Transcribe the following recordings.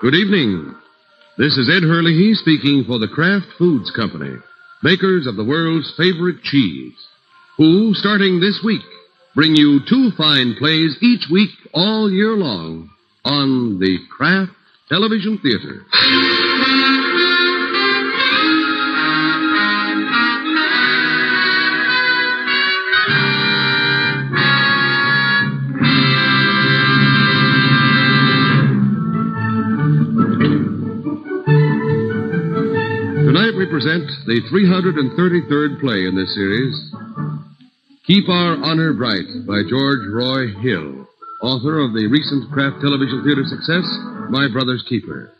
Good evening. This is Ed Hurley speaking for the Kraft Foods Company, makers of the world's favorite cheese, who, starting this week, bring you two fine plays each week all year long on the Kraft Television Theater. Tonight we present the 333rd play in this series, Keep Our Honor Bright by George Roy Hill, author of the recent Kraft Television Theater success, My Brother's Keeper.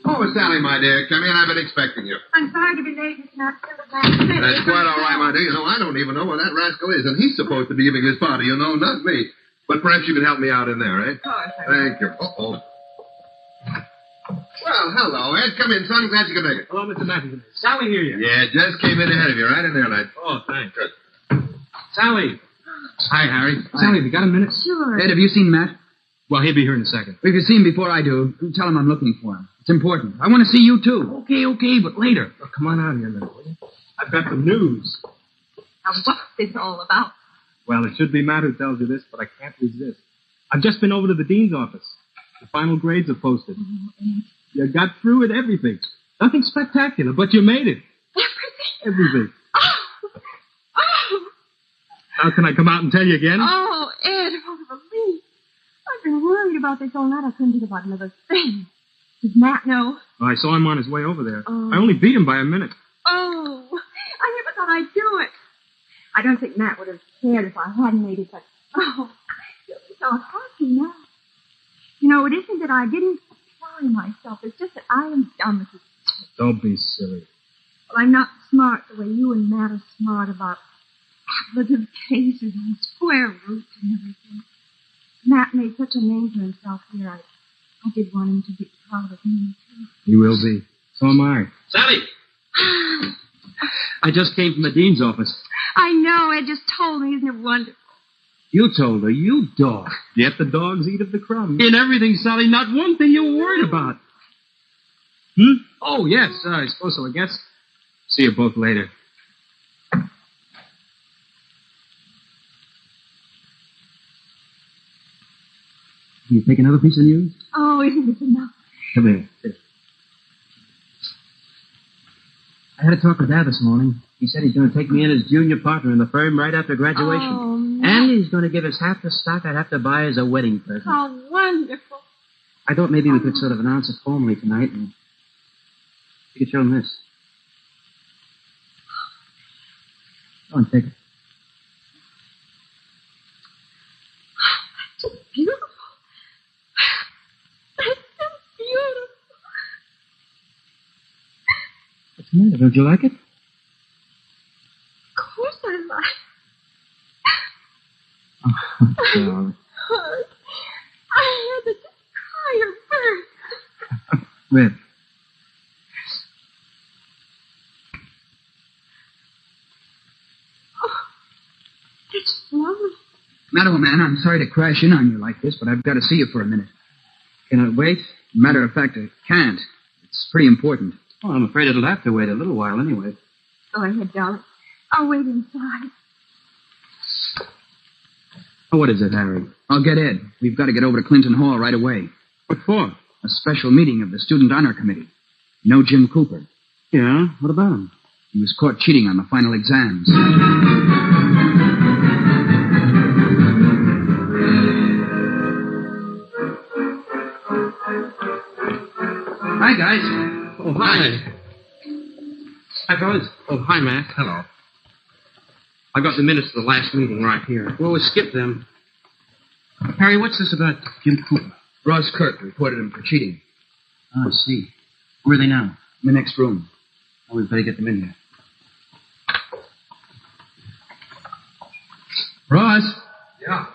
Oh, Sally, my dear, come in. I've been expecting you. I'm sorry to be late, Mr. Matthews. That's quite all right, my dear. You know, I don't even know where that rascal is, and he's supposed to be giving his party, you know, not me. But perhaps you can help me out in there, eh? Of course. Thank you. Uh-oh. Well, hello, Ed. Come in, son. Glad you could make it. Hello, Mr. Matthews. Sally hear you. Yeah, just came in ahead of you. Right in there, lad. Oh, thanks. Good. Sally. Hi, Harry. Sally, have you got a minute? Sure. Ed, have you seen Matt? Well, he'll be here in a second. If you see him before I do, tell him I'm looking for him. It's important. I want to see you, too. Okay, but later. Oh, come on out here a minute, will you? I've got the news. Now, what's this all about? Well, it should be Matt who tells you this, but I can't resist. I've just been over to the dean's office. The final grades are posted. You got through with everything. Nothing spectacular, but you made it. Everything. Oh! How can I come out and tell you again? Oh, Ed, what a relief. I've been worried about this all night. I couldn't think about another thing. Does Matt know? Well, I saw him on his way over there. Oh. I only beat him by a minute. Oh, I never thought I'd do it. I don't think Matt would have cared if I hadn't made it, but, oh, I feel so happy now. You know, it isn't that I didn't try myself. It's just that I am dumb as a stick. Don't be silly. Well, I'm not smart the way you and Matt are smart about ablative cases and square roots and everything. Matt made such a name for himself here. I did want him to be proud of me, too. He will be. So am I. Sally! I just came from the dean's office. I know. Ed just told me. Isn't it wonderful? You told her, you dog. Yet the dogs eat of the crumbs. In everything, Sally, not one thing you were worried about. Oh, yes, I suppose so, I guess. See you both later. Can you take another piece of news? Oh, isn't this enough? Come here. Sit. I had a talk with Dad this morning. He said he's going to take me in as junior partner in the firm right after graduation. Oh, Matt. And he's going to give us half the stock I'd have to buy as a wedding present. How wonderful. I thought maybe we could sort of announce it formally tonight, and you could show him this. Go on, take it. That's just beautiful. That's so beautiful. What's the matter? Don't you like it? Of course I like it. Oh, darling. I had to just cry or burst. Red. Oh, it's lovely. Madam, man, I'm sorry to crash in on you like this, but I've got to see you for a minute. Can I wait? Matter of fact, I can't. It's pretty important. Well, I'm afraid it'll have to wait a little while anyway. Go ahead, darling. I'll wait inside. Oh, what is it, Harry? I'll get Ed. We've got to get over to Clinton Hall right away. What for? A special meeting of the Student Honor Committee. You know Jim Cooper? Yeah? What about him? He was caught cheating on the final exams. Hi, guys. Oh, hi. Hi, fellas. Oh, hi, Matt. Hello. I got the minutes of the last meeting right here. Well, we skipped them. Harry, what's this about Jim Cooper? Ross Kirk reported him for cheating. Oh, I see. Where are they now? In the next room. Oh, we better get them in here. Ross? Yeah.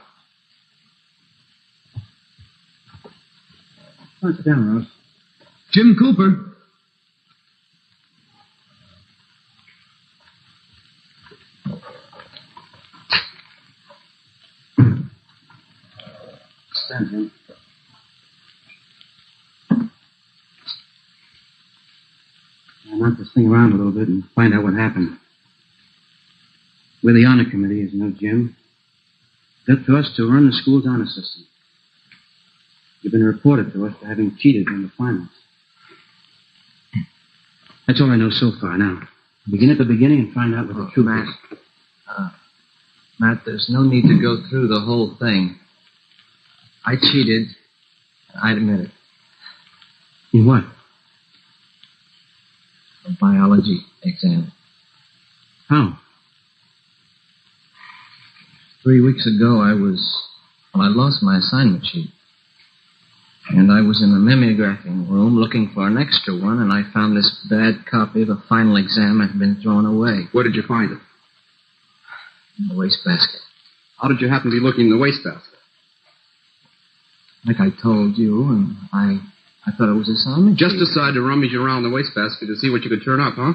Come on, sit down, Rose. Jim Cooper. Stand, Jim. I knocked this thing around a little bit and find out what happened. We're the honor committee, as you know, Jim. It's up to us to run the school's honor system. You've been reported to us for having cheated in the finals. That's all I know so far. Now, begin at the beginning and find out what the truth is. Matt, there's no need to go through the whole thing. I cheated. I admit it. In what? A biology exam. How? 3 weeks ago, I lost my assignment sheet. And I was in the mimeographing room looking for an extra one, and I found this bad copy of a final exam that had been thrown away. Where did you find it? In the wastebasket. How did you happen to be looking in the wastebasket? Like I told you, and I thought it was assignment Just sheet. decided to rummage around the wastebasket to see what you could turn up, huh?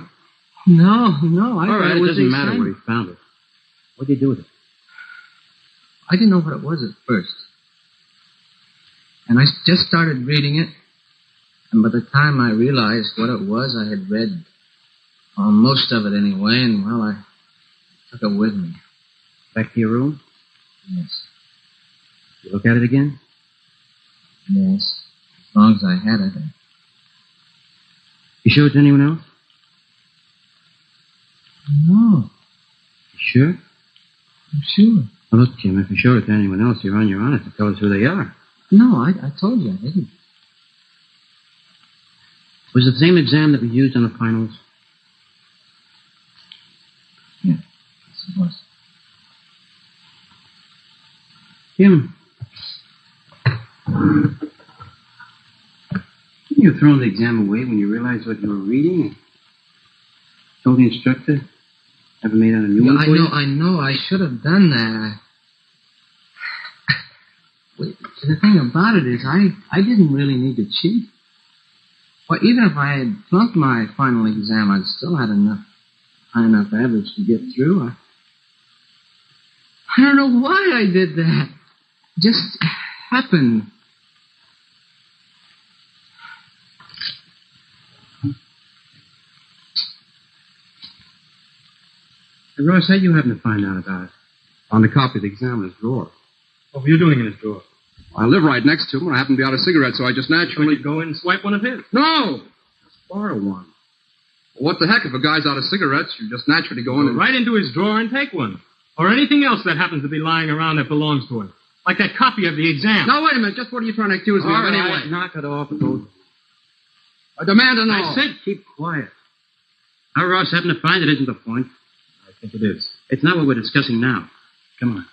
No, I All thought right, it it was doesn't the matter where assignment. you found it. What did you do with it? I didn't know what it was at first. And I just started reading it. And by the time I realized what it was, I had read most of it anyway. And, well, I took it with me. Back to your room? Yes. You look at it again? Yes. As long as I had it. You show it to anyone else? No. You sure? I'm sure. Well, look, Jim, if you show it to anyone else, you're on your honor to tell us who they are. No, I told you I didn't. Was it the same exam that we used on the finals? Yeah. Yes, it was. Jim. Didn't you throw the exam away when you realized what you were reading? Told the instructor? Ever made out a new one for you? I know. I should have done that. Wait, the thing about it is, I didn't really need to cheat. Well, even if I had flunked my final exam, I'd still had high enough average to get through. I don't know why I did that. It just happened. Hey, Ross, how'd you happen to find out about it? On the copy of the examiner's drawer. What were you doing in his drawer? I live right next to him, and I happen to be out of cigarettes, so I just naturally... Go in and swipe one of his. No! Just borrow one. Well, what the heck? If a guy's out of cigarettes, you just naturally go in and... Right into his drawer and take one. Or anything else that happens to be lying around that belongs to him. Like that copy of the exam. Now, wait a minute. Just what are you trying to accuse me All of right, anyway? knock it off, both. I demand to know. I said keep quiet. How Ross happened to find it isn't the point. I think it is. It's not what we're discussing now. Come on.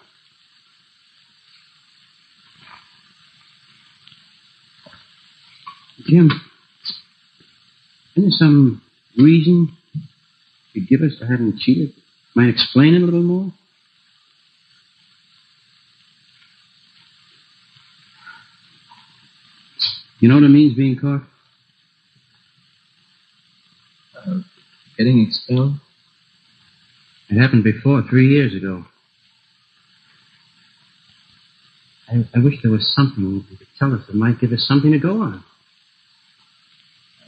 Jim, isn't there some reason you give us for having cheated? Might explain it a little more? You know what it means, being caught? Getting expelled? It happened before, 3 years ago. I wish there was something you could tell us that might give us something to go on.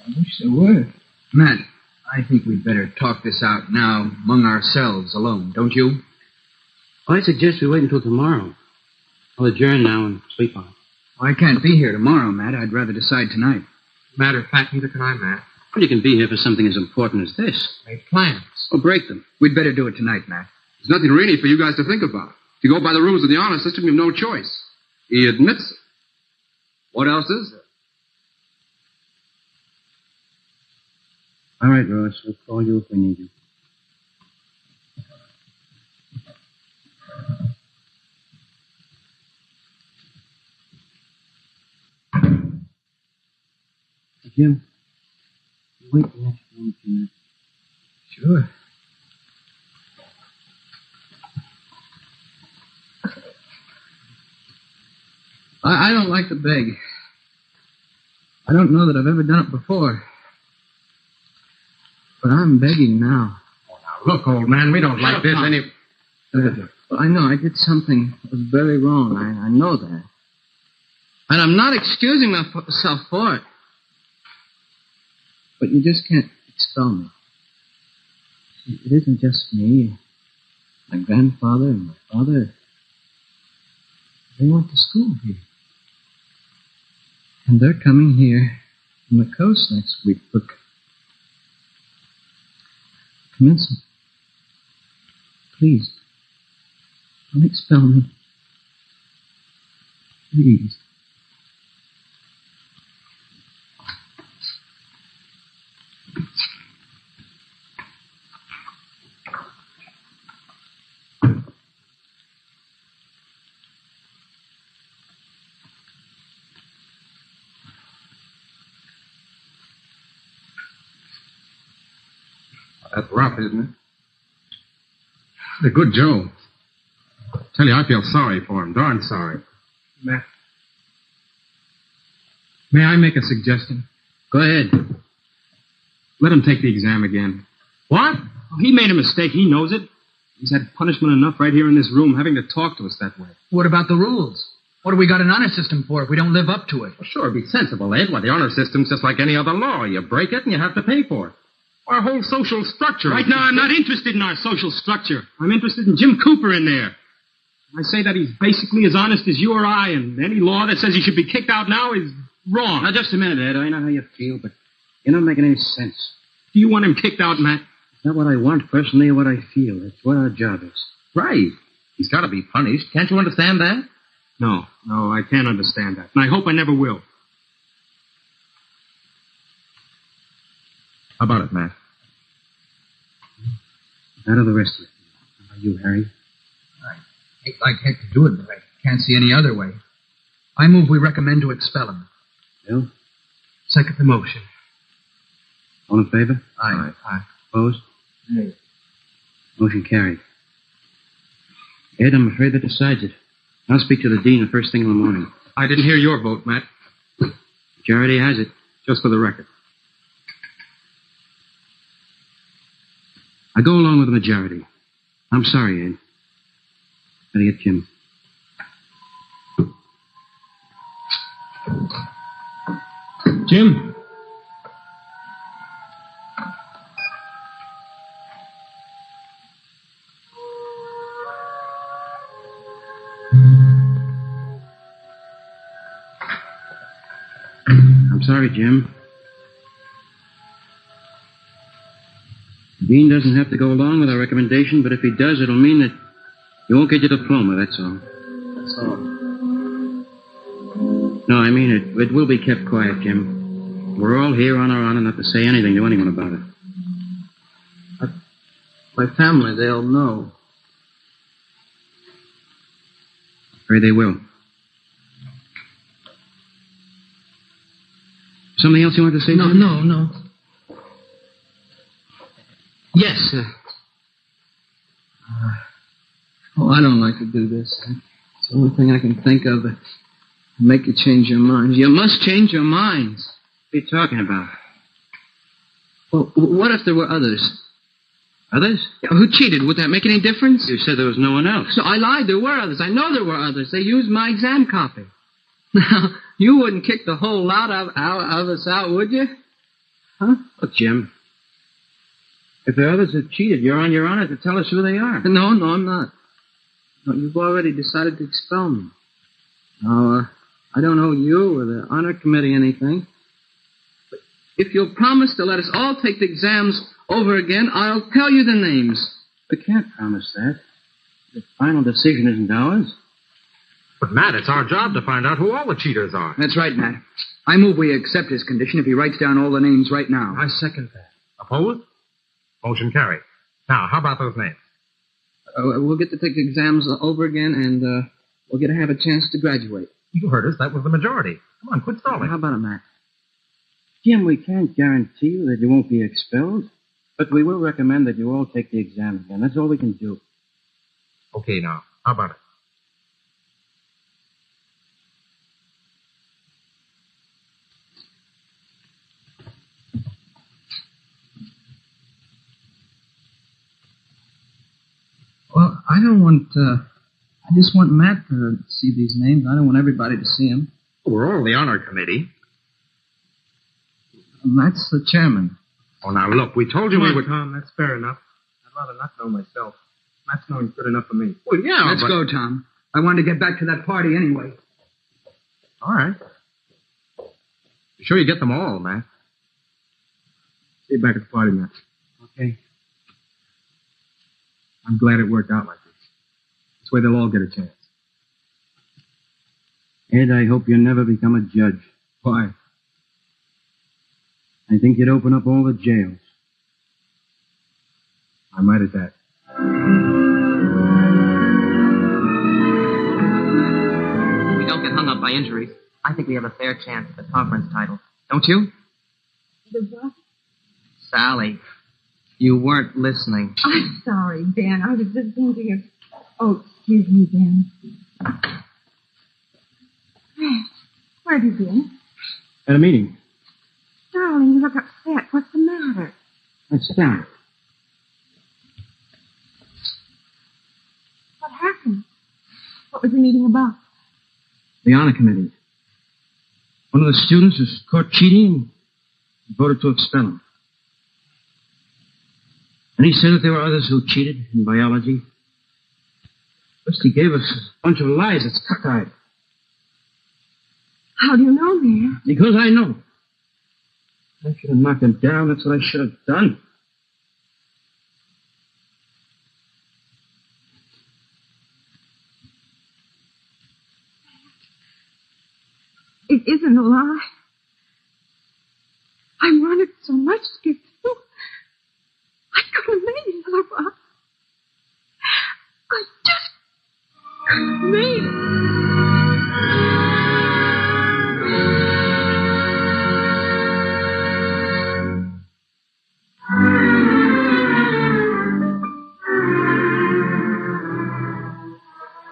I wish there were. Matt, I think we'd better talk this out now among ourselves alone, don't you? Well, I suggest we wait until tomorrow. I'll adjourn now and sleep on it. Well, I can't be here tomorrow, Matt. I'd rather decide tonight. Matter of fact, neither can I, Matt. Well, you can be here for something as important as this. Make plans. Or break them. We'd better do it tonight, Matt. There's nothing really for you guys to think about. If you go by the rules of the honor system, you have no choice. He admits it. What else is there? All right, Ross. We'll call you if we need you. Jim, wait the next moment, Matt. Sure. I don't like to beg. I don't know that I've ever done it before. But I'm begging now. Now, look, old man, we don't like this any... Well, I know I did something that was very wrong. I know that. And I'm not excusing myself for it. But you just can't expel me. It isn't just me. My grandfather and my father. They went to school here. And they're coming here from the coast next week for commencement. Please, don't expel me. Please. That's rough, isn't it? The good Joe. Tell you, I feel sorry for him. Darn sorry. Matt. May I make a suggestion? Go ahead. Let him take the exam again. What? Oh, he made a mistake. He knows it. He's had punishment enough right here in this room having to talk to us that way. What about the rules? What have we got an honor system for if we don't live up to it? Well, sure, be sensible, Ed. Why, the honor system's just like any other law. You break it and you have to pay for it. Our whole social structure. Right now, I'm not interested in our social structure. I'm interested in Jim Cooper in there. I say that he's basically as honest as you or I, and any law that says he should be kicked out now is wrong. Now, just a minute, Ed. I know how you feel, but you're not making any sense. Do you want him kicked out, Matt? It's not what I want personally or what I feel. It's what our job is. Right. He's got to be punished. Can't you understand that? No, I can't understand that. And I hope I never will. How about it, Matt? Out of the rest of it. How about you, Harry? I hate like heck to do it, but I can't see any other way. I move we recommend to expel him. Bill? Second the motion. All in favor? Aye. Opposed? Aye. Motion carried. Ed, I'm afraid that decides it. I'll speak to the dean the first thing in the morning. I didn't hear your vote, Matt. Majority has it. Just for the record. I go along with the majority. I'm sorry, Ed. Better get Jim. Jim? I'm sorry, Jim. The dean doesn't have to go along with our recommendation, but if he does, it'll mean that you won't get your diploma, that's all. That's all. No, I mean it will be kept quiet, Jim. We're all here on our honor not to say anything to anyone about it. My family, they'll know. Afraid they will. Something else you want to say, Jim? No. Yes. I don't like to do this. It's the only thing I can think of to make you change your minds. You must change your minds. What are you talking about? Well, what if there were others? Others? Who cheated? Would that make any difference? You said there was no one else. So I lied. There were others. I know there were others. They used my exam copy. Now, you wouldn't kick the whole lot of us out, would you? Huh? Look, Jim. If there are others that cheated, you're on your honor to tell us who they are. No, I'm not. No, you've already decided to expel me. Now, I don't owe you or the honor committee anything. But if you'll promise to let us all take the exams over again, I'll tell you the names. We can't promise that. The final decision isn't ours. But, Matt, it's our job to find out who all the cheaters are. That's right, Matt. I move we accept his condition if he writes down all the names right now. I second that. Opposed? Motion carried. Now, how about those names? We'll get to take the exams over again, and we'll get to have a chance to graduate. You heard us. That was the majority. Come on, quit stalling. How about it, Matt? Jim, we can't guarantee you that you won't be expelled, but we will recommend that you all take the exam again. That's all we can do. Okay, now, how about it? I don't want, I just want Matt to see these names. I don't want everybody to see them. We're all the honor committee. Matt's the chairman. Oh, now look, we told you we would... Tom, that's fair enough. I'd rather not know myself. Matt's knowing good enough for me. Well, yeah, Let's go, Tom. I wanted to get back to that party anyway. All right. You sure you get them all, Matt? See you back at the party, Matt. Okay. I'm glad it worked out like this. This way they'll all get a chance. Ed, I hope you never become a judge. Why? I think you'd open up all the jails. I might at that. If we don't get hung up by injuries, I think we have a fair chance at the conference title. Don't you? The what? Sally, you weren't listening. I'm sorry, Ben. I was just thinking of... Oh, excuse me, Ben. Where have you been? At a meeting. Darling, you look upset. What's the matter? Let's down. What happened? What was the meeting about? The honor committee. One of the students was caught cheating and voted to expel him. And he said that there were others who cheated in biology. First, he gave us a bunch of lies. It's cockeyed. How do you know, man? Because I know. I should have knocked him down. That's what I should have done. It isn't a lie. I wanted so much to get through. I could have made it otherwise. I just couldn't have made it.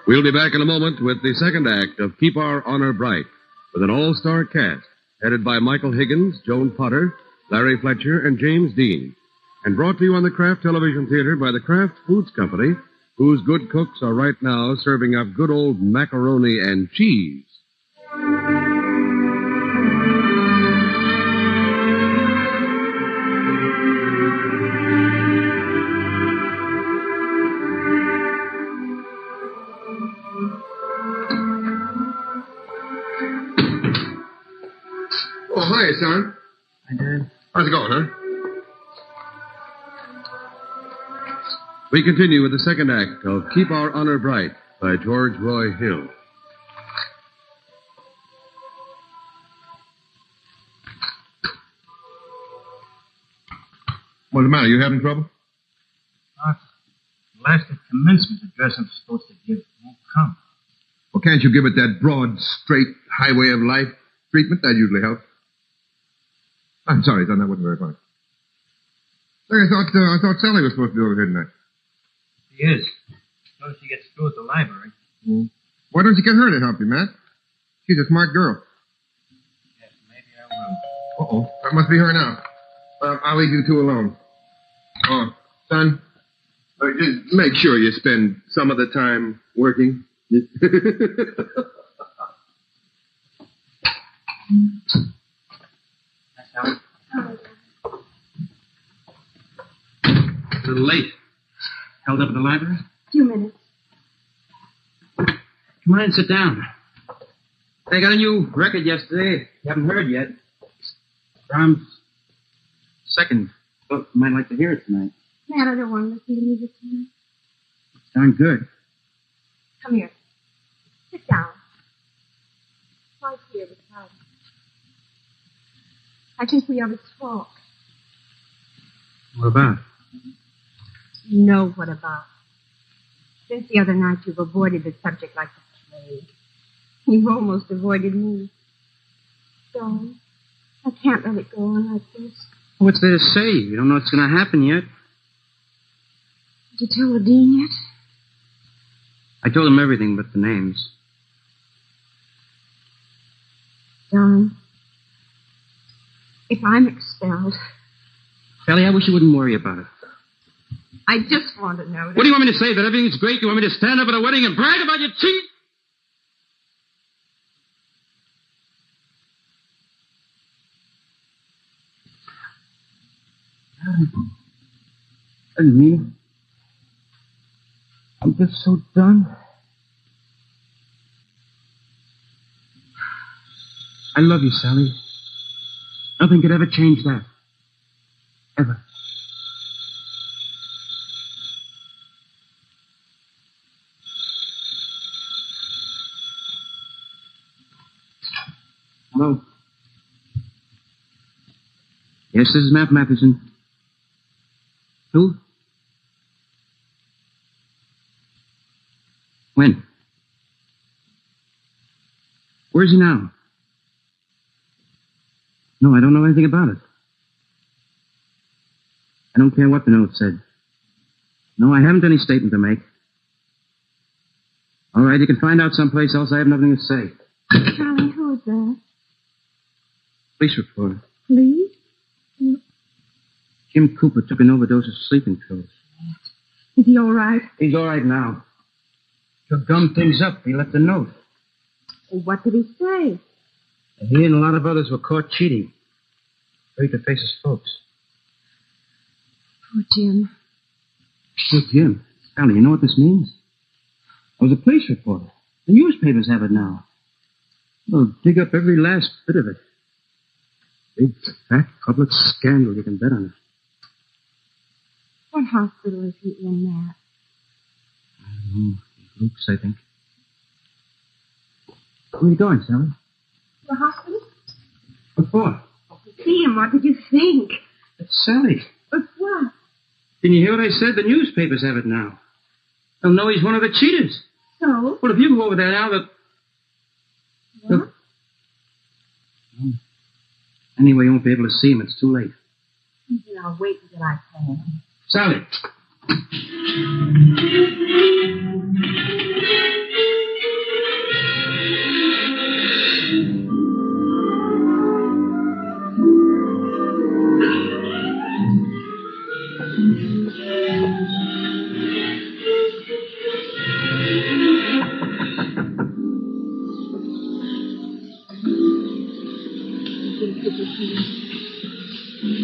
We'll be back in a moment with the second act of Keep Our Honor Bright, with an all-star cast headed by Michael Higgins, Joan Potter, Larry Fletcher, and James Dean, and brought to you on the Kraft Television Theater by the Kraft Foods Company, whose good cooks are right now serving up good old macaroni and cheese. Oh, hi, son. Hi, Dad. How's it going, huh? We continue with the second act of Keep Our Honor Bright by George Roy Hill. What's the matter? You having trouble? The last commencement address I'm supposed to give won't come. Well, can't you give it that broad, straight highway of life treatment? That usually helps. I'm sorry, son. That wasn't very funny. Say, I thought Sally was supposed to be over here tonight. He is. As soon as she gets through at the library. Why don't you get her to help you, Matt? She's a smart girl. Yes, maybe I will. Uh-oh. That must be her now. I'll leave you two alone. Oh, son, just make sure you spend some of the time working. A little late. Held up at the library? A few minutes. Come on in, sit down. They got a new record yesterday. You haven't heard yet. Brahms' second. Well, you might like to hear it tonight. Matt, I don't want to listen to music tonight. It's darn good. Come here. Sit down. Right here beside me. I think we ought to talk. What about? You know what about. Since the other night, you've avoided the subject like the plague. You've almost avoided me. Don't. I can't let it go on like this. What's there to say? You don't know what's going to happen yet. Did you tell the dean yet? I told him everything but the names. Don, if I'm expelled, Sally, I wish you wouldn't worry about it. I just want to know that. What do you want me to say? That everything's great? You want me to stand up at a wedding and brag about your cheat? I didn't mean it. I'm just so done. I love you, Sally. Nothing could ever change that. Ever. Hello. Yes, this is Matt Matheson. Who? When? Where's he now? No, I don't know anything about it. I don't care what the note said. No, I haven't any statement to make. All right, you can find out someplace else. I have nothing to say. Charlie, who is that? Police reporter. Please? Jim Cooper took an overdose of sleeping pills. Is he all right? He's all right now. To gum things up, he left a note. What did he say? He and a lot of others were caught cheating. Afraid to face his folks. Poor Jim. Poor Jim. Sally, you know what this means? I was a police reporter. The newspapers have it now. They'll dig up every last bit of it. Big, fat, public scandal. You can bet on it. What hospital is he in, Matt? I don't know. Luke's, I think. Where are you going, Sally? The hospital? What for? See him. What did you think? It's Sally. But what? Didn't you hear what I said? The newspapers have it now. They'll know he's one of the cheaters. So? Well, if you go over there now, What? Anyway, you won't be able to see him. It's too late. I'll wait until I can. Sally.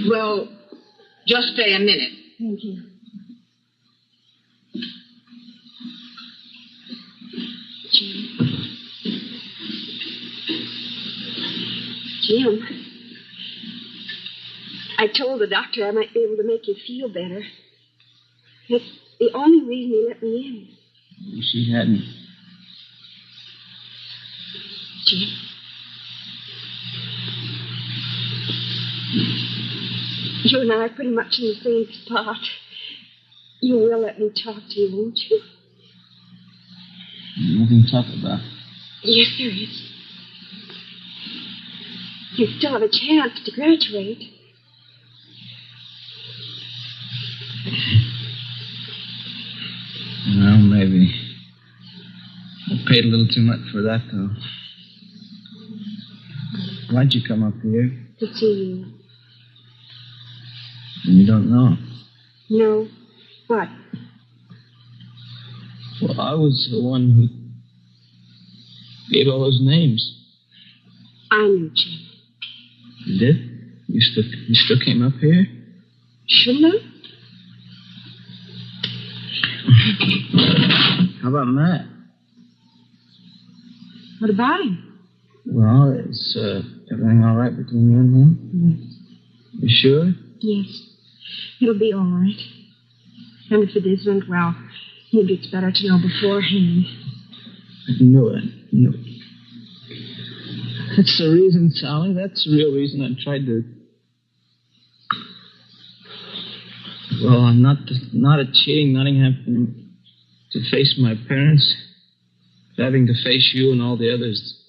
Well, just stay a minute. Thank you. Jim, I told the doctor I might be able to make you feel better. That's the only reason he let me in. She hadn't. Jim. You and I are pretty much in the same spot. You will let me talk to you, won't you? Nothing to talk about. Yes, there is. You still have a chance to graduate. Well, maybe. I paid a little too much for that, though. Why'd you come up here? To see you. You don't know. No. What? Well, I was the one who gave all those names. I knew, Jim. You did? You still came up here? Shouldn't I? How about Matt? What about him? Well, is everything all right between you and him? Yes. You sure? Yes. It'll be all right. And if it isn't, well, maybe it's better to know beforehand. I knew it. That's the reason, Sally. That's the real reason I tried to... Well, I'm not a cheating, nothing having to face my parents, but having to face you and all the others.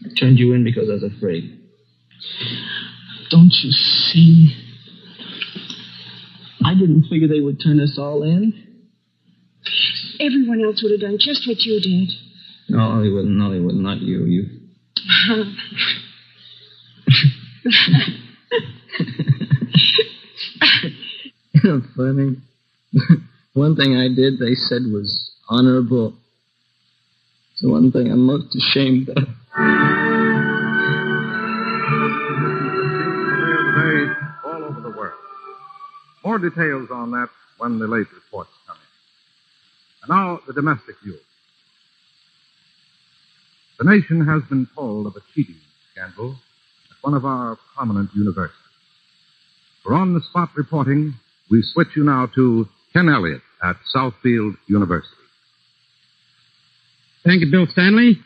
I turned you in because I was afraid. Don't you see? I didn't figure they would turn us all in. Everyone else would have done just what you did. No, they wouldn't. No, they wouldn't. Not you. You. Funny. One thing I did, they said, was honorable. It's the one thing I'm most ashamed of. Today, all over the world. More details on that when the late reports come in. And now, the domestic view. The nation has been told of a cheating scandal at one of our prominent universities. For on-the-spot reporting, we switch you now to Ken Elliott at Southfield University. Thank you, Bill Stanley.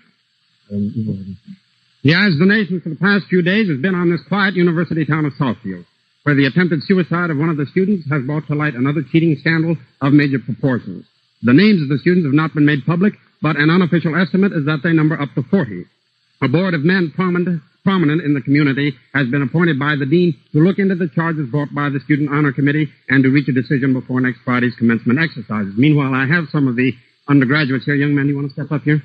Yes, the nation for the past few days has been on this quiet university town of Southfield, where the attempted suicide of one of the students has brought to light another cheating scandal of major proportions. The names of the students have not been made public, but an unofficial estimate is that they number up to 40. A board of men prominent in the community has been appointed by the dean to look into the charges brought by the Student Honor Committee and to reach a decision before next Friday's commencement exercises. Meanwhile, I have some of the undergraduates here. Young man, do you want to step up here?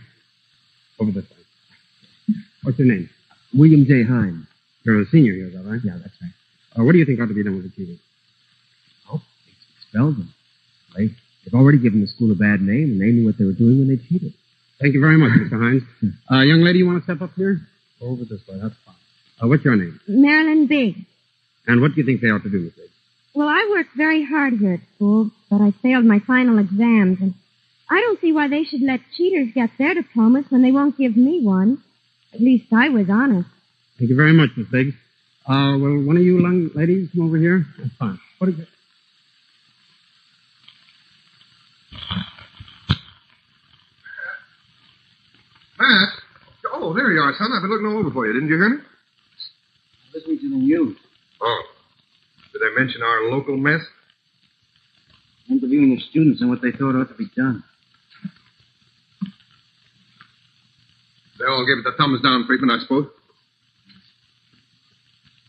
Over this way. What's your name? William J. Hines. You're a senior here, is that right? Yeah, that's right. What do you think ought to be done with the cheating? Oh, expel them. They've already given the school a bad name, and they knew what they were doing when they cheated. Thank you very much, Mr. Hines. Young lady, you want to step up here? Over this way, that's fine. What's your name? Marilyn Biggs. And what do you think they ought to do, Miss Biggs? Well, I worked very hard here at school, but I failed my final exams, and I don't see why they should let cheaters get their diplomas when they won't give me one. At least I was honest. Thank you very much, Miss Biggs. Well, one of you young ladies come over here. That's fine. What is it? Matt? Oh, there you are, son. I've been looking all over for you. Didn't you hear me? Listening to the news. Oh. Did I mention our local mess? Interviewing the students on what they thought ought to be done. They all gave it the thumbs down treatment, I suppose.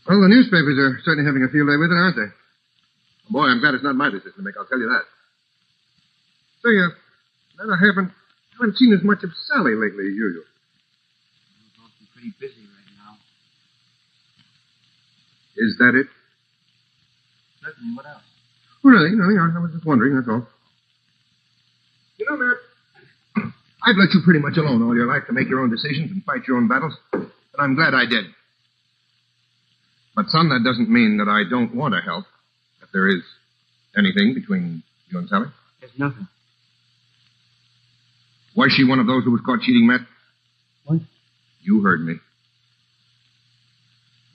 Well, the newspapers are certainly having a field day with it, aren't they? Boy, I'm glad it's not my decision to make, I'll tell you that. Say, I haven't seen as much of Sally lately as usual. I'm pretty busy right now. Is that it? Certainly. What else? Really, nothing. I was just wondering, that's all. You know, Matt, I've let you pretty much alone all your life to make your own decisions and fight your own battles, and I'm glad I did. But, son, that doesn't mean that I don't want to help, if there is anything between you and Sally. There's nothing. Was she one of those who was caught cheating, Matt? What? You heard me.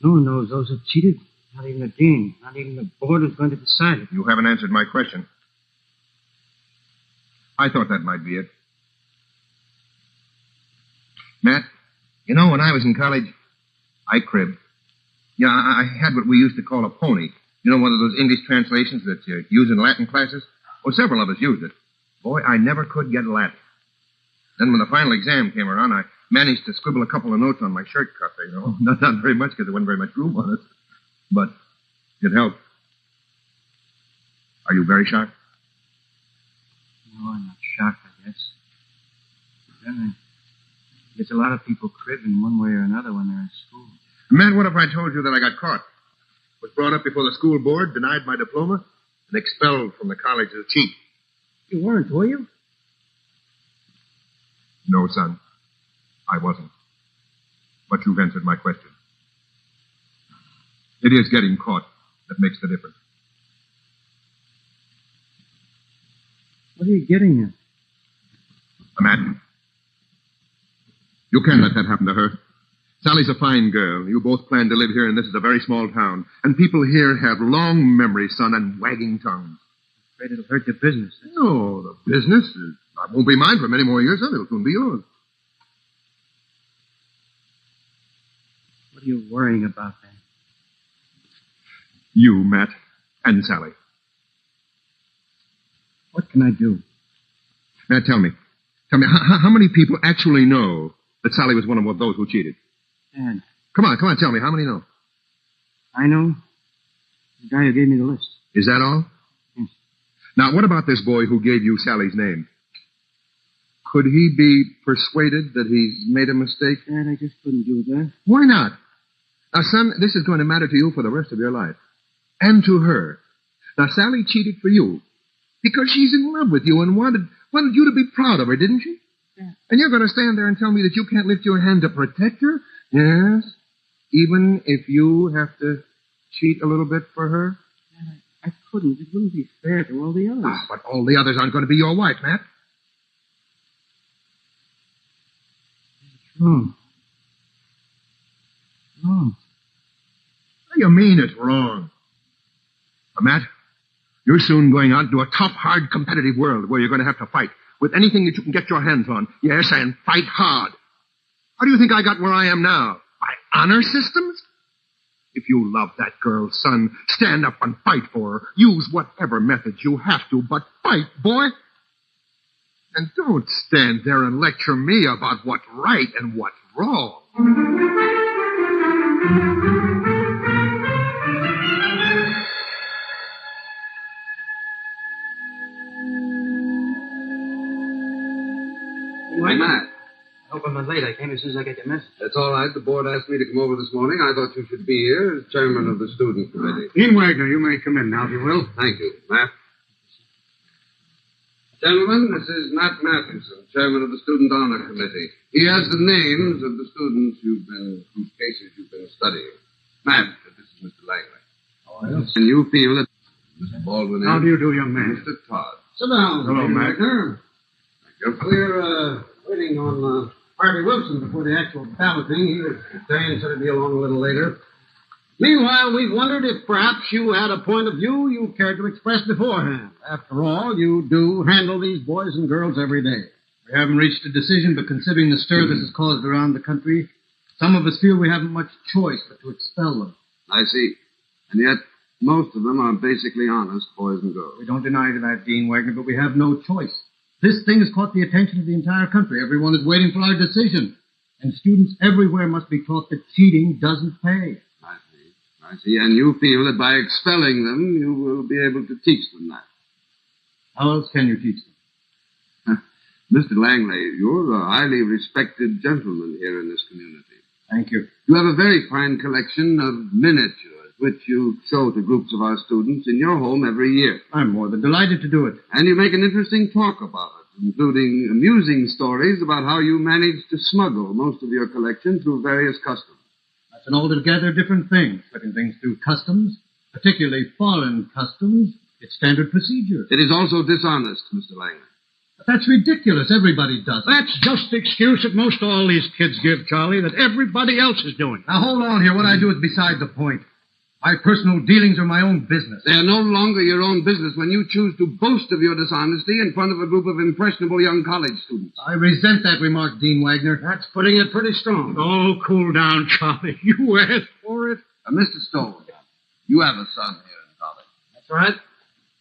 No one knows those who cheated. Not even the dean. Not even the board is going to decide it. You haven't answered my question. I thought that might be it. Matt, you know, when I was in college, I cribbed. Yeah, I had what we used to call a pony. You know, one of those English translations that you use in Latin classes? Well, several of us used it. Boy, I never could get Latin. Then when the final exam came around, I managed to scribble a couple of notes on my shirt cuff, you know. Not very much because there wasn't very much room on it. But it helped. Are you very shocked? No, I'm not shocked, I guess. But then there's a lot of people crib in one way or another when they're in school. Man, what if I told you that I got caught? Was brought up before the school board, denied my diploma, and expelled from the college as a cheat. You weren't, were you? No, son. I wasn't. But you've answered my question. It is getting caught that makes the difference. What are you getting at? Matt, you can't let that happen to her. Sally's a fine girl. You both plan to live here, and this is a very small town. And people here have long memories, son, and wagging tongues. I'm afraid it'll hurt your business. No, the business won't be mine for many more years, son. It'll soon be yours. What are you worrying about, then? You, Matt, and Sally. What can I do? Now, tell me, how many people actually know that Sally was one of those who cheated? Dad. Come on, tell me. How many know? I know. The guy who gave me the list. Is that all? Yes. Now, what about this boy who gave you Sally's name? Could he be persuaded that he's made a mistake? Dad, I just couldn't do that. Why not? Now, son, this is going to matter to you for the rest of your life. And to her. Now, Sally cheated for you because she's in love with you and wanted you to be proud of her, didn't she? Yeah. And you're going to stand there and tell me that you can't lift your hand to protect her? Yes, even if you have to cheat a little bit for her? I couldn't. It wouldn't be fair to all the others. Ah, but all the others aren't going to be your wife, Matt. Wrong. What do you mean it's wrong? Matt, you're soon going out into a tough, hard, competitive world where you're going to have to fight with anything that you can get your hands on. Yes, and fight hard. How do you think I got where I am now? By honor systems? If you love that girl's son, stand up and fight for her. Use whatever methods you have to, but fight, boy. And don't stand there and lecture me about what's right and what's wrong. Why not? I hope I'm not late. I came as soon as I got your message. That's all right. The board asked me to come over this morning. I thought you should be here as chairman of the student committee. Dean Wagner, you may come in now, if you will. Thank you, Matt. Gentlemen, this is Matt Matheson, chairman of the Student Honor Committee. He has the names of the students whose cases you've been studying. Matt, this is Mr. Langley. Oh, yes. And you feel that Mr. Baldwin is... How do you do, young man? Mr. Todd. Sit down. Hello, Matt. Wagner. Thank you. We're waiting on Harvey Wilson before the actual balloting. He was saying said he'd be along a little later. Meanwhile, we wondered if perhaps you had a point of view you cared to express beforehand. After all, you do handle these boys and girls every day. We haven't reached a decision, but considering the stir this has caused around the country, some of us feel we haven't much choice but to expel them. I see. And yet, most of them are basically honest boys and girls. We don't deny that, Dean Wagner, but we have no choice. This thing has caught the attention of the entire country. Everyone is waiting for our decision. And students everywhere must be taught that cheating doesn't pay. I see. And you feel that by expelling them, you will be able to teach them that. How else can you teach them? Mr. Langley, you're a highly respected gentleman here in this community. Thank you. You have a very fine collection of miniatures, which you show to groups of our students in your home every year. I'm more than delighted to do it. And you make an interesting talk about it, including amusing stories about how you managed to smuggle most of your collection through various customs. That's an altogether different thing. Putting things through customs, particularly foreign customs, it's standard procedure. It is also dishonest, Mr. Langley. But that's ridiculous. Everybody does it. That's just the excuse that most all these kids give, Charlie, that everybody else is doing. Now, hold on here. What I do is beside the point. My personal dealings are my own business. They are no longer your own business when you choose to boast of your dishonesty in front of a group of impressionable young college students. I resent that remark, Dean Wagner. That's putting it pretty strong. Oh, cool down, Charlie. You asked for it. Mr. Stone, you have a son here in college. That's right.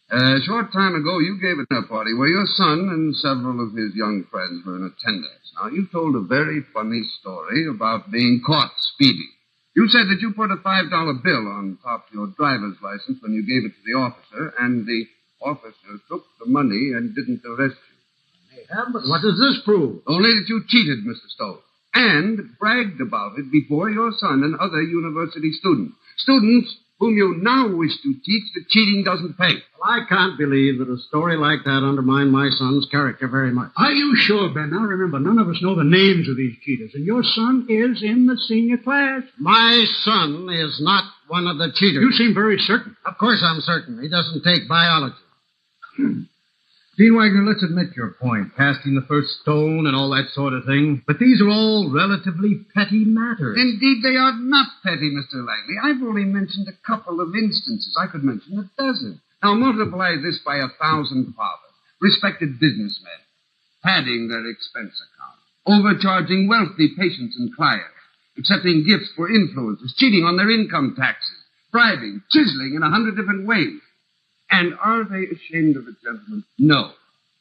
A short time ago, you gave a dinner party where your son and several of his young friends were in attendance. Now, you told a very funny story about being caught speeding. You said that you put a $5 bill on top of your driver's license when you gave it to the officer, and the officer took the money and didn't arrest you. Yeah, but what does this prove? Only that you cheated, Mr. Stone, and bragged about it before your son and other university students. Students whom you now wish to teach that cheating doesn't pay. Well, I can't believe that a story like that undermined my son's character very much. Are you sure, Ben? Now remember, none of us know the names of these cheaters, and your son is in the senior class. My son is not one of the cheaters. You seem very certain. Of course I'm certain. He doesn't take biology. Dean Wagner, let's admit your point, casting the first stone and all that sort of thing. But these are all relatively petty matters. Indeed, they are not petty, Mr. Langley. I've only mentioned a couple of instances. I could mention a dozen. Now, multiply this by 1,000 fathers, respected businessmen, padding their expense account, overcharging wealthy patients and clients, accepting gifts for influencers, cheating on their income taxes, bribing, chiseling in 100 different ways. And are they ashamed of it, gentlemen? No.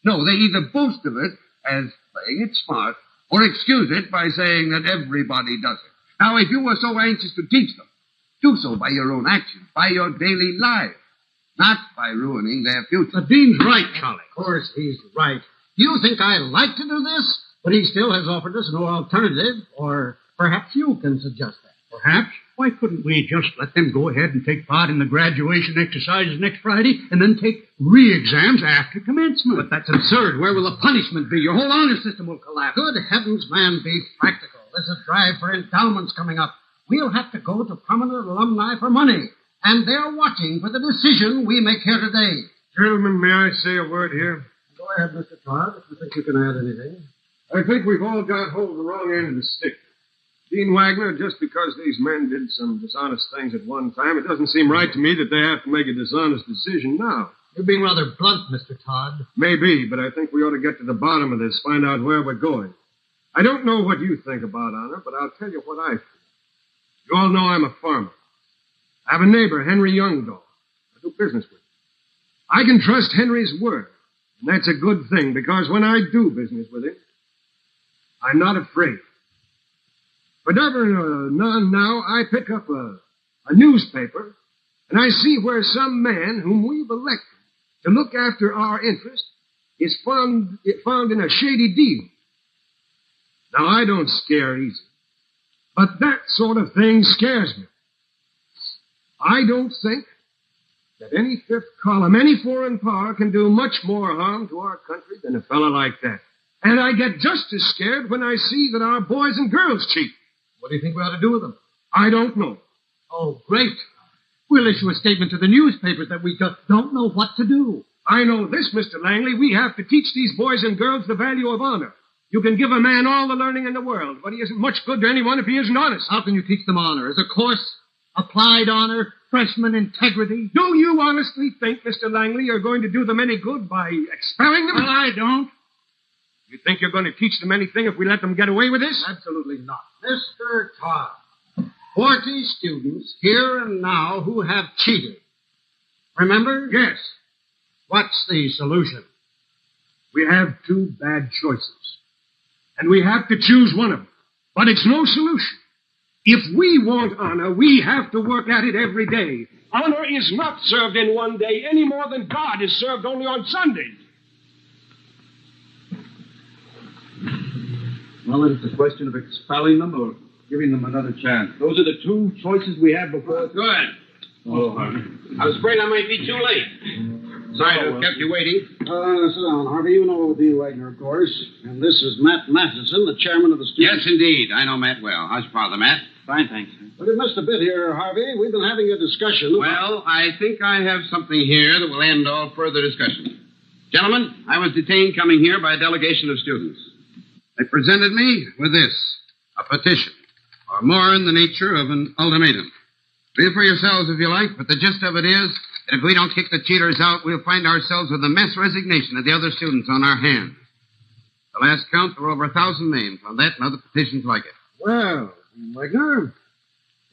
No, they either boast of it as playing it smart or excuse it by saying that everybody does it. Now, if you were so anxious to teach them, do so by your own actions, by your daily lives, not by ruining their future. The Dean's right, Charlie. Of course he's right. You think I like to do this? But he still has offered us no alternative, or perhaps you can suggest that. perhaps. Why couldn't we just let them go ahead and take part in the graduation exercises next Friday and then take re-exams after commencement? But that's absurd. Where will the punishment be? Your whole honor system will collapse. Good heavens, man, be practical. There's a drive for endowments coming up. We'll have to go to prominent alumni for money. And they're watching for the decision we make here today. Gentlemen, may I say a word here? Go ahead, Mr. Todd, if you think you can add anything. I think we've all got hold of the wrong end of the stick. Dean Wagner, just because these men did some dishonest things at one time, it doesn't seem right to me that they have to make a dishonest decision now. You're being rather blunt, Mr. Todd. Maybe, but I think we ought to get to the bottom of this, find out where we're going. I don't know what you think about honor, but I'll tell you what I feel. You all know I'm a farmer. I have a neighbor, Henry Youngdahl. I do business with him. I can trust Henry's word, and that's a good thing, because when I do business with him, I'm not afraid. But ever now, I pick up a newspaper, and I see where some man whom we've elected to look after our interest is found in a shady deal. Now, I don't scare easy, but that sort of thing scares me. I don't think that any fifth column, any foreign power can do much more harm to our country than a fellow like that. And I get just as scared when I see that our boys and girls cheat. What do you think we ought to do with them? I don't know. Oh, great. We'll issue a statement to the newspapers that we just don't know what to do. I know this, Mr. Langley. We have to teach these boys and girls the value of honor. You can give a man all the learning in the world, but he isn't much good to anyone if he isn't honest. How can you teach them honor? As a course? Applied honor? Freshman integrity? Do you honestly think, Mr. Langley, you're going to do them any good by expelling them? Well, I don't. You think you're going to teach them anything if we let them get away with this? Absolutely not. Mr. Todd, 40 students here and now who have cheated. Remember? Yes. What's the solution? We have two bad choices, and we have to choose one of them. But it's no solution. If we want honor, we have to work at it every day. Honor is not served in one day any more than God is served only on Sundays. Well, it's a question of expelling them or giving them another chance. Those are the two choices we have before us. Good. Oh, I was afraid I might be too late. Sorry to have kept you waiting. Sit down, Harvey. You know Dean Wagner, of course. And this is Matt Matheson, the chairman of the students. Yes, indeed. I know Matt well. How's your father, Matt? Fine, thanks. Well, you missed a bit here, Harvey. We've been having a discussion. Well, I think I have something here that will end all further discussion. Gentlemen, I was detained coming here by a delegation of students. They presented me with this, a petition, or more in the nature of an ultimatum. Read it for yourselves if you like, but the gist of it is that if we don't kick the cheaters out, we'll find ourselves with a mass resignation of the other students on our hands. The last count, there were over 1,000 names on that and other petitions like it. Well, Wagner,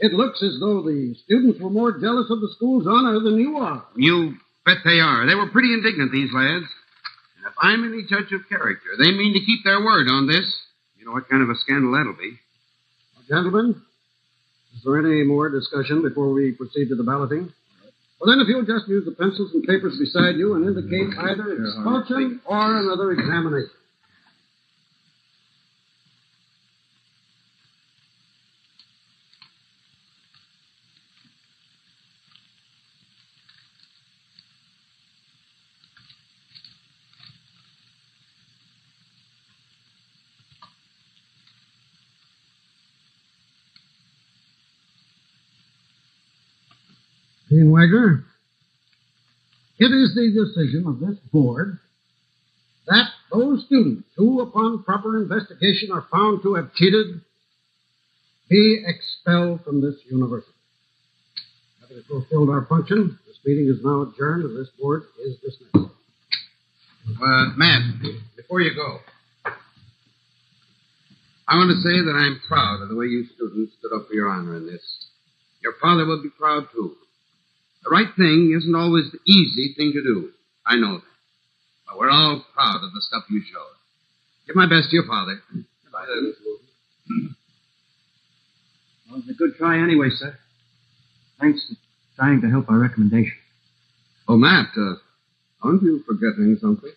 it looks as though the students were more jealous of the school's honor than you are. You bet they are. They were pretty indignant, these lads. And if I'm any judge of character, they mean to keep their word on this. You know what kind of a scandal that'll be. Gentlemen, is there any more discussion before we proceed to the balloting? Well, then, if you'll just use the pencils and papers beside you and indicate either expulsion or another examination. Dean Wagner, it is the decision of this board that those students who, upon proper investigation, are found to have cheated be expelled from this university. Having fulfilled our function, this meeting is now adjourned and this board is dismissed. Matt, before you go, I want to say that I'm proud of the way you students stood up for your honor in this. Your father will be proud, too. The right thing isn't always the easy thing to do. I know that. But we're all proud of the stuff you showed. Give my best to your father. Goodbye. Well, it was a good try anyway, sir. Thanks for trying to help our recommendation. Oh, Matt, aren't you forgetting something?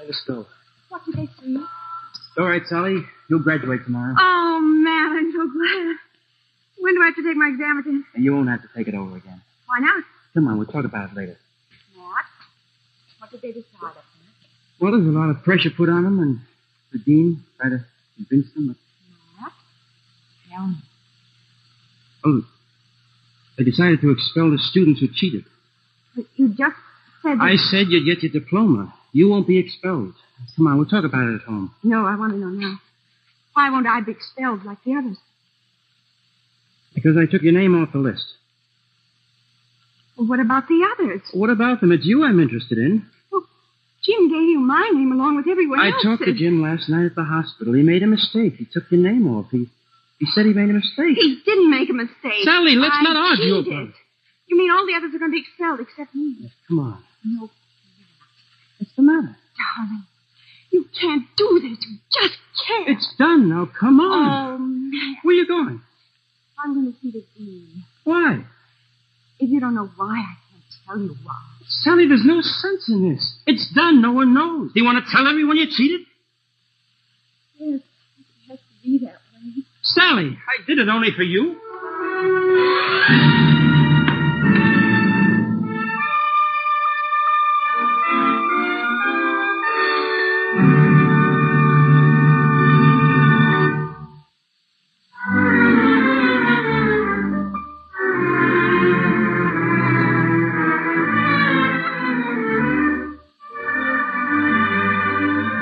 Let's go. What did they say? All right, Sally. You'll graduate tomorrow. Oh, man, I'm so glad. When do I have to take my exam again? And you won't have to take it over again. Why not? Come on, we'll talk about it later. What? What did they decide up there? Well, there's a lot of pressure put on them, and the dean tried to convince them that... What? Tell me. Oh, they decided to expel the students who cheated. But you just said... I said you'd get your diploma. You won't be expelled. Come on, we'll talk about it at home. No, I want to know now. Why won't I be expelled like the others? Because I took your name off the list. Well, what about the others? What about them? It's you I'm interested in. Well, Jim gave you my name along with everyone I else's. talked to Jim last night at the hospital. He made a mistake. He took your name off. He said he made a mistake. He didn't make a mistake. Sally, let's not argue cheated. about it. You mean all the others are going to be expelled except me? Yes, come on. No. What's the matter? Darling, you can't do this. You just can't. It's done now. Come on. Oh, man. Where are you going? I'm going to see the dean. Why? If you don't know why, I can't tell you why. Sally, there's no sense in this. It's done. No one knows. Do you want to tell everyone you cheated? Yes, it has to be that way. Sally, I did it only for you.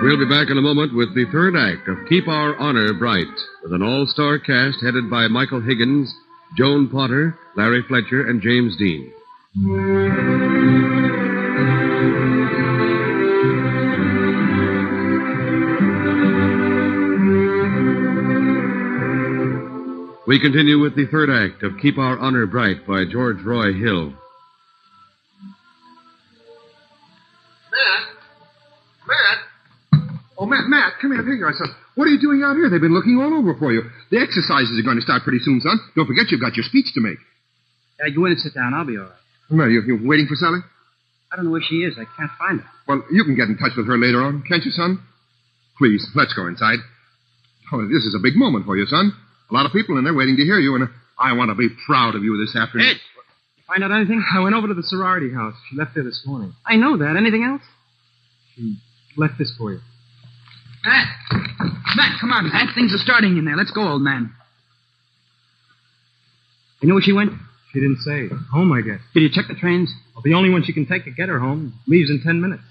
We'll be back in a moment with the third act of Keep Our Honor Bright, with an all-star cast headed by Michael Higgins, Joan Potter, Larry Fletcher, and James Dean. We continue with the third act of Keep Our Honor Bright by George Roy Hill. Oh, Matt, come here. Here you are, son. What are you doing out here? They've been looking all over for you. The exercises are going to start pretty soon, son. Don't forget you've got your speech to make. Go in and sit down. I'll be all right. Well, you're waiting for Sally? I don't know where she is. I can't find her. Well, you can get in touch with her later on, can't you, son? Please, let's go inside. Oh, this is a big moment for you, son. A lot of people in there waiting to hear you, and I want to be proud of you this afternoon. Ed! You find out anything? I went over to the sorority house. She left there this morning. I know that. Anything else? She left this for you. Matt, come on, Matt. Things are starting in there. Let's go, old man. You know where she went? She didn't say. Home, I guess. Did you check the trains? Well, the only one she can take to get her home leaves in 10 minutes.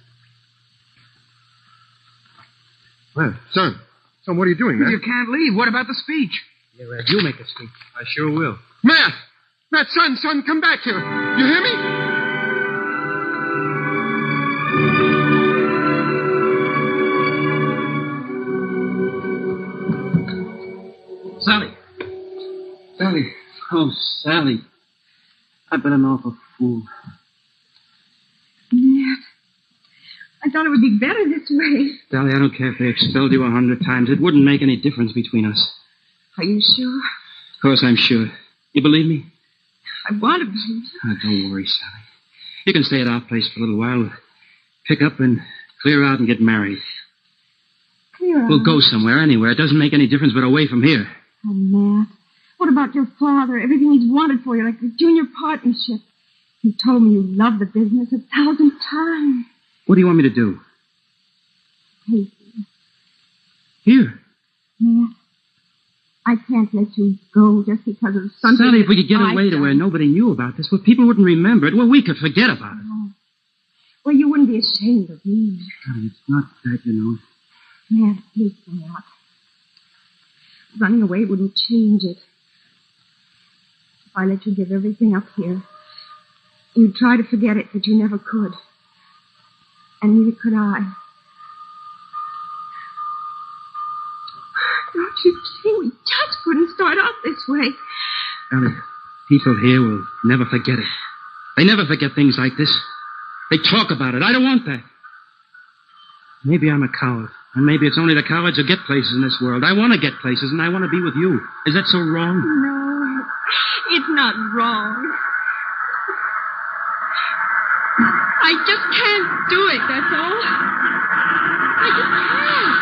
Well, son, what are you doing, man? You can't leave. What about the speech? Yeah, Red, you'll make a speech. I sure will. Matt, son, come back here. You hear me? Sally. Sally. Oh, Sally. I've been an awful fool. Matt, I thought it would be better this way. Sally, I don't care if they expelled you 100 times. It wouldn't make any difference between us. Are you sure? Of course I'm sure. You believe me? I want to believe. Oh, don't worry, Sally. You can stay at our place for a little while. Pick up and clear out and get married. Clear out? We'll go somewhere, anywhere. It doesn't make any difference but away from here. Oh, Matt. What about your father? Everything he's wanted for you, like the junior partnership. You told me you loved the business 1,000 times. What do you want me to do? Take you. Here. Matt, I can't let you go just because of something. Sally, if we could get I've away to done. where nobody knew about this, where people wouldn't remember it, where we could forget about it. Oh. Well, you wouldn't be ashamed of me. Sally, it's not that, you know. Matt, please come out. Running away wouldn't change it. If I let you give everything up here, you'd try to forget it, but you never could. And neither could I. Don't you see? We just couldn't start out this way. Sally, people here will never forget it. They never forget things like this. They talk about it. I don't want that. Maybe I'm a coward. And maybe it's only the cowards who get places in this world. I want to get places, and I want to be with you. Is that so wrong? No, it's not wrong. I just can't do it, that's all. I just can't.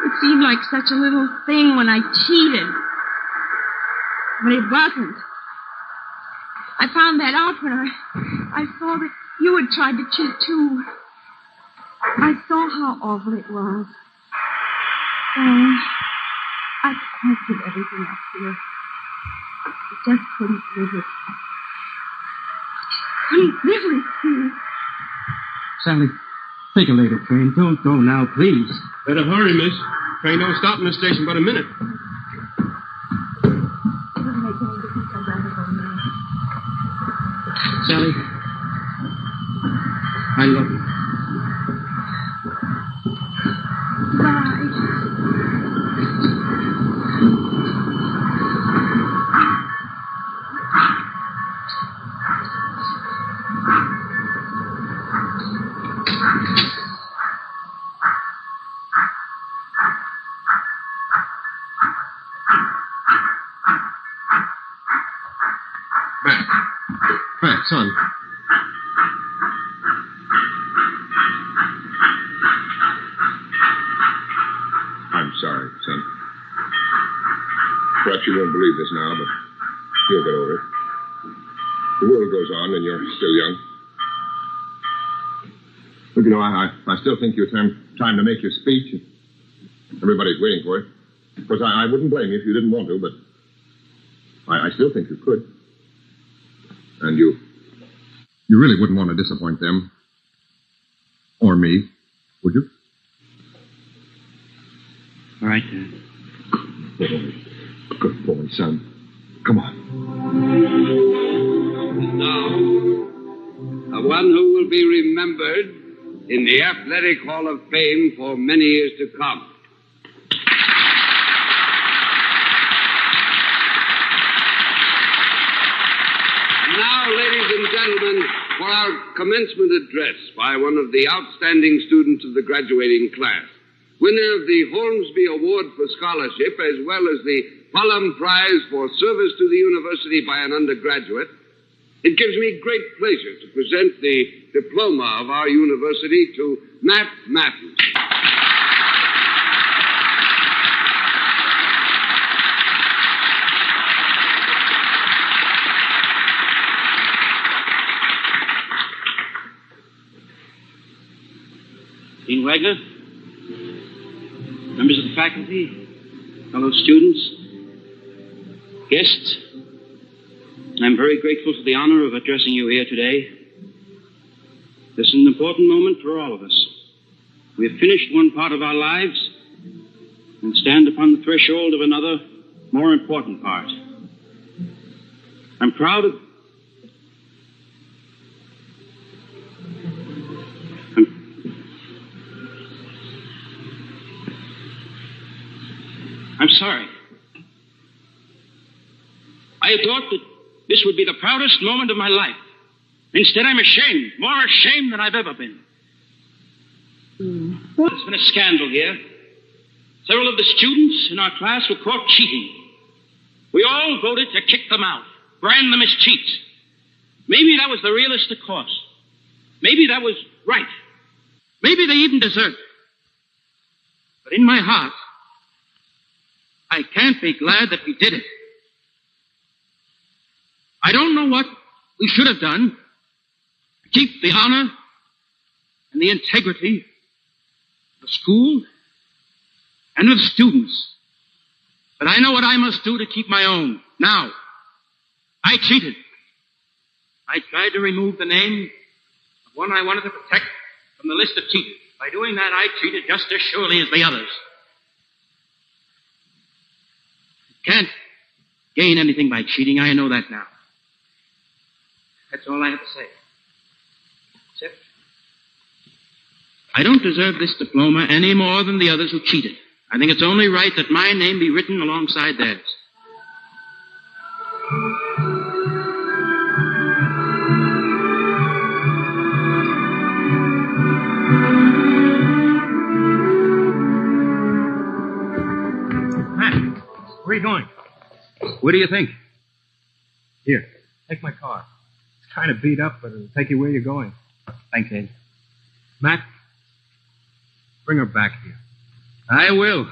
It seemed like such a little thing when I cheated. But it wasn't. I found that out when I saw that you had tried to cheat, too. I saw how awful it was. Oh, I can't give everything up to it. I just couldn't live it. Couldn't live with you. Sally, take a later train. Don't go now, please. Better hurry, miss. Train don't stop in the station but a minute. Sally, I love you. Matt, son. I'm sorry, son. Perhaps you won't believe this now, but you'll get over it. The world goes on, and you're still young. Look, you know, I still think you're time to make your speech. Everybody's waiting for it. Of course, I wouldn't blame you if you didn't want to, but I still think you could. And you really wouldn't want to disappoint them. Or me, would you? All right, Dad. Good boy, son. Come on. And now, the one who will be remembered in the Athletic Hall of Fame for many years to come. Now, ladies and gentlemen, for our commencement address by one of the outstanding students of the graduating class, winner of the Hornsby Award for Scholarship, as well as the Pullum Prize for Service to the University by an undergraduate, it gives me great pleasure to present the diploma of our university to Matt Matthews. Dean Wagner, members of the faculty, fellow students, guests, I'm very grateful for the honor of addressing you here today. This is an important moment for all of us. We have finished one part of our lives and stand upon the threshold of another, more important part. I'm proud of... I'm sorry. I had thought that this would be the proudest moment of my life. Instead, I'm ashamed, more ashamed than I've ever been. There's been a scandal here. Several of the students in our class were caught cheating. We all voted to kick them out, brand them as cheats. Maybe that was the realistic course. Maybe that was right. Maybe they even deserved it. But in my heart, I can't be glad that we did it. I don't know what we should have done to keep the honor and the integrity of the school and of students. But I know what I must do to keep my own. Now, I cheated. I tried to remove the name of one I wanted to protect from the list of cheaters. By doing that, I cheated just as surely as the others. Can't gain anything by cheating. I know that now. That's all I have to say. Except, I don't deserve this diploma any more than the others who cheated. I think it's only right that my name be written alongside theirs. you going? Where do you think? Here, take my car. It's kind of beat up, but it'll take you where you're going. Thanks, Ed. Matt, bring her back here. I will.